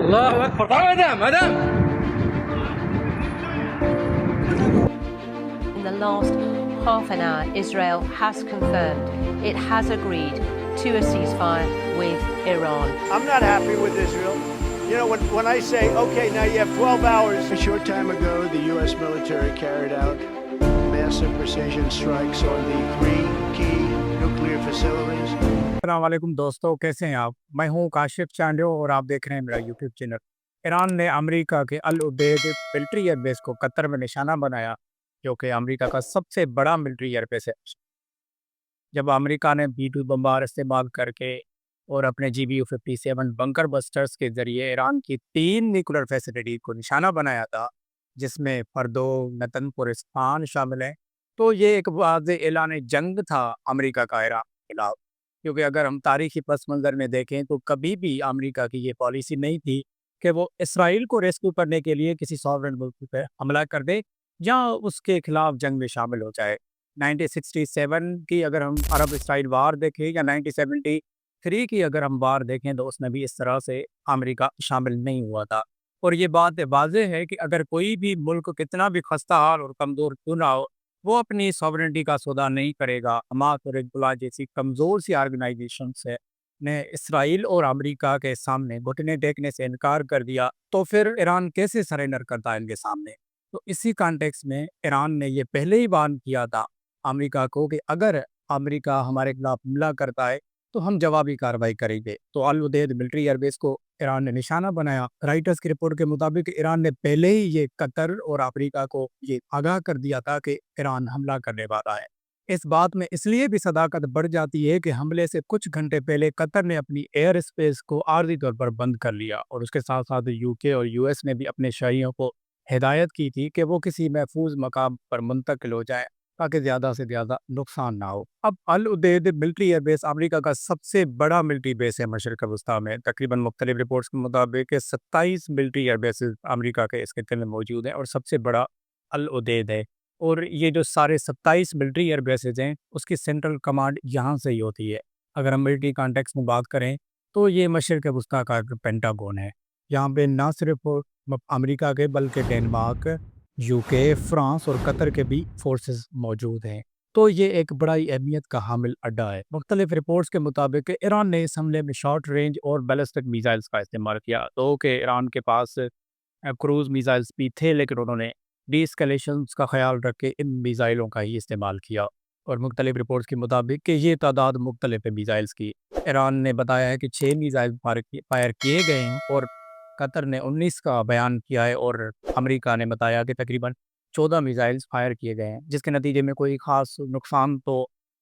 الله اكبر. طبعا مدام. In the last half an hour, Israel has confirmed it has agreed to a ceasefire with Iran. I'm not happy with Israel. You know, when I say, okay, now you have 12 hours. A short time ago, the U.S. military carried out massive precision strikes on the three key nuclear facilities. अस्सलाम वालेकुम दोस्तों, कैसे हैं आप? मैं हूं काशिफ चांडियो और आप देख रहे हैं मेरा यूट्यूब चैनल। ईरान ने अमेरिका के अल उदेद मिलिट्री एयरबेस को कतर में निशाना बनाया, जो कि अमेरिका का सबसे बड़ा मिलिट्री एयरबेस है। जब अमेरिका ने B-2 बम्बार इस्तेमाल करके और अपने GBU-57 बंकर बस्टर्स के जरिए ईरान की 3 न्यूक्लियर फैसिलिटी को निशाना बनाया था, जिसमें फर्दो, नतनपुर, इस्फहान शामिल है, तो ये एक वाज़ेह ऐलान जंग था अमेरिका का ईरान के खिलाफ। क्योंकि अगर हम तारीखी पस मंज़र में देखें तो कभी भी अमेरिका की ये पॉलिसी नहीं थी कि वो इसराइल को रेस्क्यू करने के लिए किसी सॉवरेन मुल्क पे हमला कर दे या उसके खिलाफ जंग में शामिल हो जाए। 1967 की अगर हम अरब इसराइल वार देखें या 1973 की अगर हम वार देखें तो उसमें भी इस तरह से अमेरिका शामिल नहीं हुआ था। और ये बात वाज़ेह है कि अगर कोई भी मुल्क कितना भी खस्ता हाल और कमज़ोर क्यों ना हो, वो अपनी सॉवरेनिटी का सौदा नहीं करेगा। हमास और हिजबुल्लाह जैसी कमज़ोर सी ऑर्गेनाइजेशन से ने इसराइल और अमेरिका के सामने घुटने टेकने से इनकार कर दिया, तो फिर ईरान कैसे सरेंडर करता है इनके सामने? तो इसी कॉन्टेक्स्ट में ईरान ने ये पहले ही वार्न किया था अमेरिका को कि अगर अमेरिका हमारे खिलाफ हमला करता है तो हम जवाबी कार्रवाई करेंगे। तो अल उदेद मिलिट्री एयरबेस को ईरान ने निशाना बनाया। राइटर्स की रिपोर्ट के मुताबिक ईरान ने पहले ही ये कतर और अफ्रीका को ये आगाह कर दिया था कि ईरान हमला करने वाला है। इस बात में इसलिए भी सदाकत बढ़ जाती है कि हमले से कुछ घंटे पहले कतर ने अपनी एयर स्पेस को आर्जी तौर पर बंद कर लिया और उसके साथ साथ यूके और यूएस ने भी अपने शहरियों को हिदायत की थी कि वो किसी महफूज मकाम पर मुंतकिल हो जाए ताकि ज़्यादा से ज़्यादा नुकसान ना हो। अब अल उदेद मिलिट्री एयरबेस अमेरिका का सबसे बड़ा मिलिट्री बेस है मशरक़ वस्ती में। तकरीबन मुख्तलिफ रिपोर्ट्स के मुताबिक 27 मिलिट्री एयरबेसेस अमेरिका के इसके खिते में मौजूद हैं और सबसे बड़ा अल उदेद है। और ये जो सारे 27 मिलिट्री एयरबेसेस हैं उसकी सेंट्रल कमांड यहाँ से ही होती है। अगर हम मिलिट्री कॉन्टेक्स्ट में बात करें तो ये मशरक़ वस्ती का पेंटागन है। यहाँ पे ना सिर्फ अमेरिका के बल्कि डेनमार्क, यूके, फ्रांस और कतर के भी फोर्सेस मौजूद हैं। तो ये एक बड़ा ही अहमियत का हामिल अड्डा है। मुख्तलिफ रिपोर्ट्स के मुताबिक ईरान ने इस हमले में शॉर्ट रेंज और बैलिस्टिक मिसाइल्स का इस्तेमाल किया। तो कि ईरान के पास क्रूज मिसाइल्स भी थे, लेकिन उन्होंने डीस्कलेशंस का ख्याल रख के इन मिसाइलों का ही इस्तेमाल किया। और मुख्तलिफ रिपोर्ट्स के मुताबिक कि ये तादाद मुख्तलिफ मिसाइल्स की। ईरान ने बताया है कि 6 मिसाइल फायर किए गए हैं और कतर ने 19 का बयान किया है और अमेरिका ने बताया कि तकरीबन 14 मिसाइल्स फायर किए गए हैं, जिसके नतीजे में कोई ख़ास नुकसान तो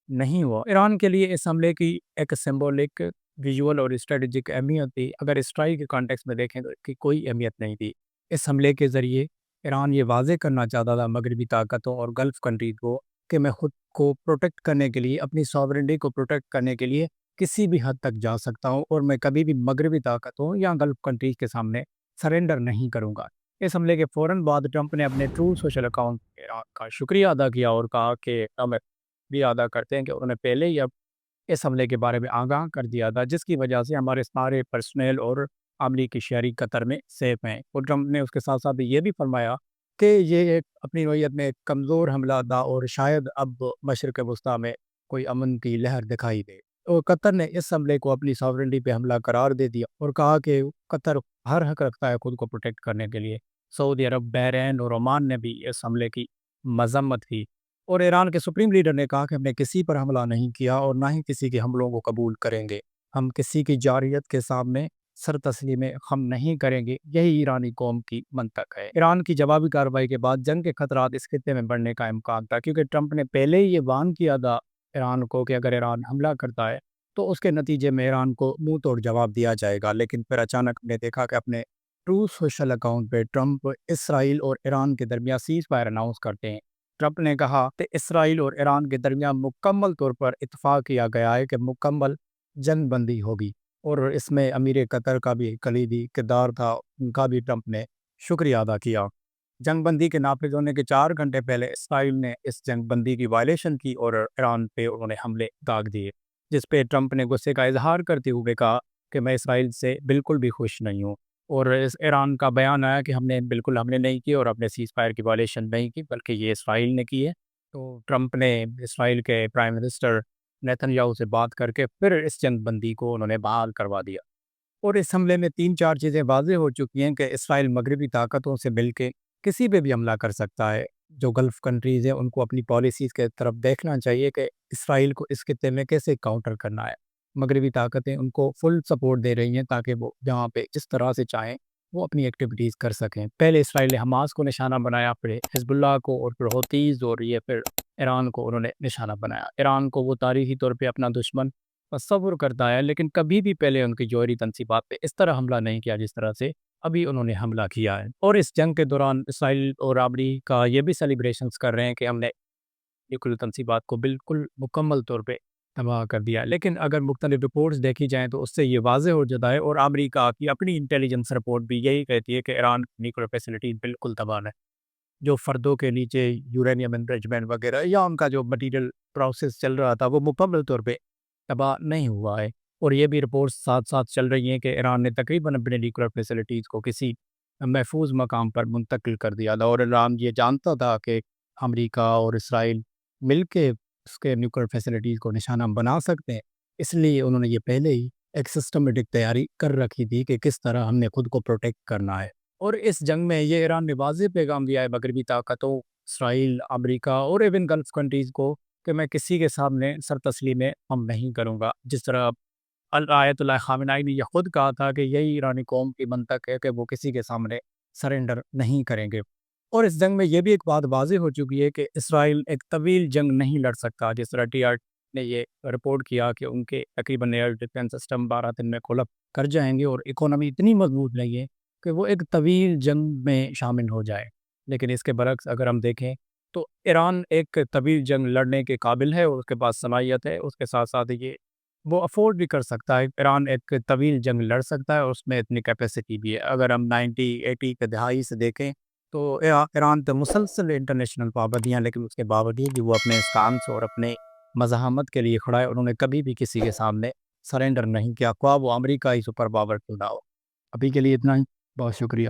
नहीं हुआ। ईरान के लिए इस हमले की एक सिंबॉलिक, विजुअल और स्ट्रेटजिक अहमियत थी। अगर स्ट्राइक के कॉन्टेक्स्ट में देखें तो इसकी कोई अहमियत नहीं थी। इस हमले के ज़रिए ईरान ये वाज़ेह करना चाहता था मगरबी ताकतों और गल्फ़ कंट्रीज़ को कि मैं ख़ुद को प्रोटेक्ट करने के लिए, अपनी सॉवरेनिटी को प्रोटेक्ट करने के लिए किसी भी हद तक जा सकता हूँ और मैं कभी भी मगरबी ताकतों या गल्फ़ कंट्रीज़ के सामने सरेंडर नहीं करूँगा। इस हमले के फ़ौरन बाद ट्रंप ने अपने ट्रू सोशल अकाउंट का शुक्रिया अदा किया और कहा कि हम भी अदा करते हैं कि उन्होंने पहले ही अब इस हमले के बारे में आगाह कर दिया था, जिसकी वजह से हमारे सारे पर्सनल और अमरीकी शहरी कतर में सेफ हैं। और ट्रंप ने उसके साथ साथ ये भी फरमाया कि ये एक अपनी नौइयत में एक कमज़ोर हमला था और शायद अब मशरक़ वस्ती में कोई अमन की लहर दिखाई दे। और कतर ने इस हमले को अपनी सॉवरेनिटी पे हमला करार दे दिया और कहा कि कतर हर हक रखता है खुद को प्रोटेक्ट करने के लिए। सऊदी अरब, बहरीन और ओमान ने भी इस हमले की मजम्मत की और ईरान के सुप्रीम लीडर ने कहा कि हमने किसी पर हमला नहीं किया और ना ही किसी के हमलों को कबूल करेंगे। हम किसी की जारियत के सामने सर तस्लीम खम नहीं करेंगे। यही ईरानी कौम की मंतक है। ईरान की जवाबी कार्रवाई के बाद जंग के खतरात इस खित्ते में बढ़ने का इम्कान था, क्योंकि ट्रंप ने पहले ही ये वार्न किया था ईरान को कि अगर ईरान हमला करता है तो उसके नतीजे में ईरान को मुंह तोड़ जवाब दिया जाएगा। लेकिन फिर अचानक हमने देखा कि अपने ट्रू सोशल अकाउंट पे ट्रंप इसराइल और ईरान के दरमियान सीज़ फायर अनाउंस करते हैं। ट्रंप ने कहा कि इसराइल और ईरान के दरमियान मुकम्मल तौर पर इत्तफाक किया गया है कि मुकम्मल जंग बंदी होगी और इसमें अमीर कतर का भी कलीदी किरदार था, उनका भी ट्रंप ने शुक्रिया अदा किया। जंग बंदी के नाफिज होने के 4 घंटे पहले इसराइल ने इस जंग बंदी की वायलेशन की और ईरान पे उन्होंने हमले दाग दिए, जिस पे ट्रंप ने गुस्से का इजहार करते हुए कहा कि मैं इसराइल से बिल्कुल भी खुश नहीं हूँ। اور اس ایران کا بیان آیا کہ ہم نے نہیں کی اور ہم نے سیز فائر کی وائلیشن نہیں کی بلکہ یہ اسرائیل نے کی ہے۔ تو ٹرمپ نے اسرائیل کے پرائم منسٹر نیتن یاہو سے بات کر کے پھر اس جنگ بندی کو انہوں نے بحال کروا دیا، اور اس حملے میں 3-4 چیزیں واضح ہو چکی ہیں کہ اسرائیل مغربی طاقتوں سے مل کے کسی پہ بھی حملہ کر سکتا ہے۔ جو گلف کنٹریز ہیں ان کو اپنی پالیسیز کے طرف دیکھنا چاہیے کہ اسرائیل کو اس خطے میں کیسے کاؤنٹر کرنا ہے۔ مغربی طاقتیں ان کو فل سپورٹ دے رہی ہیں تاکہ وہ جہاں پہ جس طرح سے چاہیں وہ اپنی ایکٹیویٹیز کر سکیں۔ پہلے اسرائیل نے حماس کو نشانہ بنایا، پھر حزب اللہ کو، اور پھر حوثیز، اور یہ پھر ایران کو انہوں نے نشانہ بنایا۔ ایران کو وہ تاریخی طور پہ اپنا دشمن تصور کرتا ہے، لیکن کبھی بھی پہلے ان کی جوہری تنصیبات پہ اس طرح حملہ نہیں کیا جس طرح سے ابھی انہوں نے حملہ کیا ہے۔ اور اس جنگ کے دوران اسرائیل اور امریکہ یہ بھی سیلیبریشنز کر رہے ہیں کہ ہم نے نیوکلیئر تنصیبات کو بالکل مکمل طور پہ تباہ کر دیا، لیکن اگر مختلف رپورٹس دیکھی جائیں تو اس سے یہ واضح ہو جاتا ہے، اور امریکہ کی اپنی انٹیلیجنس رپورٹ بھی یہی کہتی ہے کہ ایران کی نیوکلیئر فیسلٹیز بالکل تباہ ہے۔ جو فردوں کے نیچے یورینیم انریچمنٹ وغیرہ یا ان کا جو مٹیریل پروسیس چل رہا تھا وہ مکمل طور پہ تباہ نہیں ہوا ہے۔ اور یہ بھی رپورٹس ساتھ ساتھ چل رہی ہیں کہ ایران نے تقریباً اپنے نیوکلیئر فیسلٹیز کو کسی محفوظ مقام پر منتقل کر دیا تھا، اور ایران یہ جانتا تھا کہ امریکہ اور اسرائیل مل کے اس کے نیوکلیئر فیسلٹیز کو نشانہ بنا سکتے ہیں، اس لیے انہوں نے یہ پہلے ہی ایک سسٹمیٹک تیاری کر رکھی تھی کہ کس طرح ہم نے خود کو پروٹیکٹ کرنا ہے۔ اور اس جنگ میں یہ ایران نے واضح پیغام دیا ہے مغربی طاقتوں، اسرائیل، امریکہ اور ایون گلف کنٹریز کو کہ میں کسی کے سامنے سر تسلیم ہم نہیں کروں گا۔ جس طرح آیت اللہ خامنائی نے یہ خود کہا تھا کہ یہی ایرانی قوم کی منطق ہے کہ وہ کسی کے سامنے سرنڈر نہیں کریں گے۔ اور اس جنگ میں یہ بھی ایک بات واضح ہو چکی ہے کہ اسرائیل ایک طویل جنگ نہیں لڑ سکتا، جس طرح TR نے یہ رپورٹ کیا کہ ان کے تقریباً ایئر ڈیفینس سسٹم 12 دن میں کولپ کر جائیں گے، اور اکانومی اتنی مضبوط نہیں ہے کہ وہ ایک طویل جنگ میں شامل ہو جائے۔ لیکن اس کے برعکس اگر ہم دیکھیں تو ایران ایک طویل جنگ لڑنے کے قابل ہے، اور اس کے پاس صلاحیت ہے، اس کے ساتھ ساتھ یہ وہ افورڈ بھی کر سکتا ہے۔ ایران ایک طویل جنگ لڑ سکتا ہے اور اس میں اتنی کیپیسٹی بھی ہے۔ اگر ہم 90-80 کے دہائی سے دیکھیں تو ایران تو مسلسل انٹرنیشنل پابندیاں، لیکن اس کے باوجود بھی وہ اپنے اسٹانس اور اپنے مزاحمت کے لیے کھڑا ہے۔ انہوں نے کبھی بھی کسی کے سامنے سرنڈر نہیں کیا، خواہ وہ امریکہ ہی سپر پاور کیوں نہ ہو۔ ابھی کے لیے اتنا ہی، بہت شکریہ۔